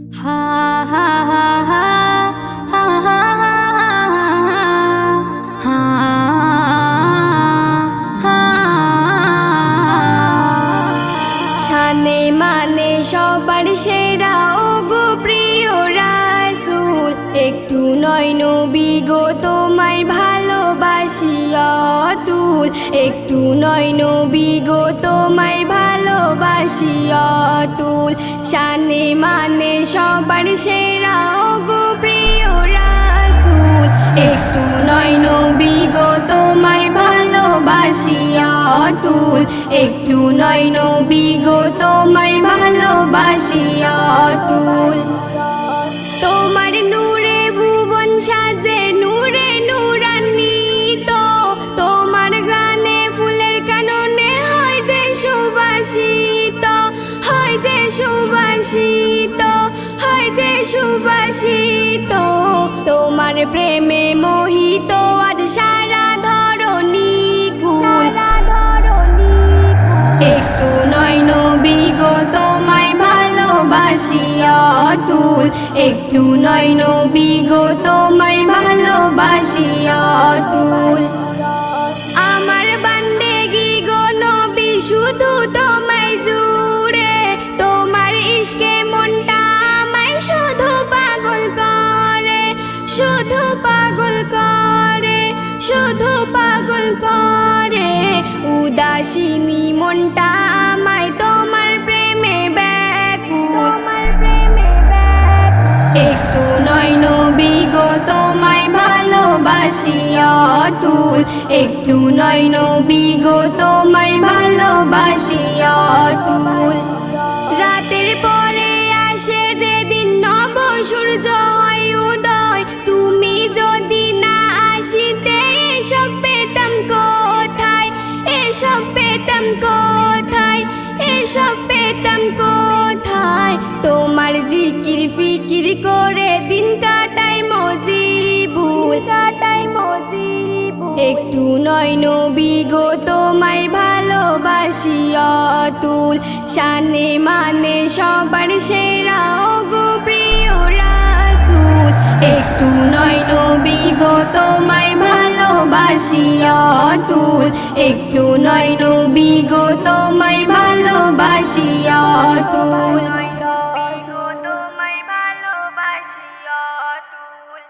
হা হা হা হা হা হা হা হা। শানে মানে সবার সেরা ওগো প্রিয় রাসূল, একটু নয় নবী গো তোমায় ভালোবাসি অতুল, একটু নয় নবী গো তোমায় ভালোবাসি অতুল। শানে মানে সবার সেরা ওগো প্রিয় রাসূল, একটু নয় নবী গো তোমায় ভালোবাসি অতুল, একটু নয় নবী গো তোমায় ভালোবাসি অতুল। তোমার নূরে ভুবন সাজে নূরে নূরান্বিত, তোমার গানে ফুলের কাননে হয় যে সুবাসিত, হয় যে সুবাসিত, হয় যে সুবাসিত। তোমার প্রেমে মোহিত আর সারা ধরণী কুল, একটু নয় নবী গো তোমায় ভালোবাসি অতুল, একটু নয় নবী গো তোমায় ভালোবাসি অতুল। আমার বান্দেগি গো নবী শুধু তোমায় জুড়ে, তোমার ইশকে মনটা আমায় শুধু পাগল করে, শুধু পাগল করে, শুধু পাগল করে। উদাসিনী মনটা আমায় তোমার প্রেমে ব্যাকুল, একটু নয় নবী গো তোমায় ভালোবাসি অতুল, একটু নয় নবী গো তোমায় ভালোবাসি অতুল। রাতের পরে আসে যেদিন নব সূর্য হয় উদয়, তুমি যদি না আসিতে এসব পেতাম কোথায়, এসব পেতাম কোথায়, এসব পেতাম কোথায়। তোমার জিকির ফিকির করে দিন কাটাই মজিবুল, কাটাই মজিবুল। একটু নয় নবী গো তোমায় ভালোবাসি অতুল, শানে মানে সবার সেরা ওগো প্রিয় রাসূল, একটু নয় নবী গো তোমায় ভালোবাসি অতুল, একটু নয় নবী গো তোমায় ভালোবাসি অতুল।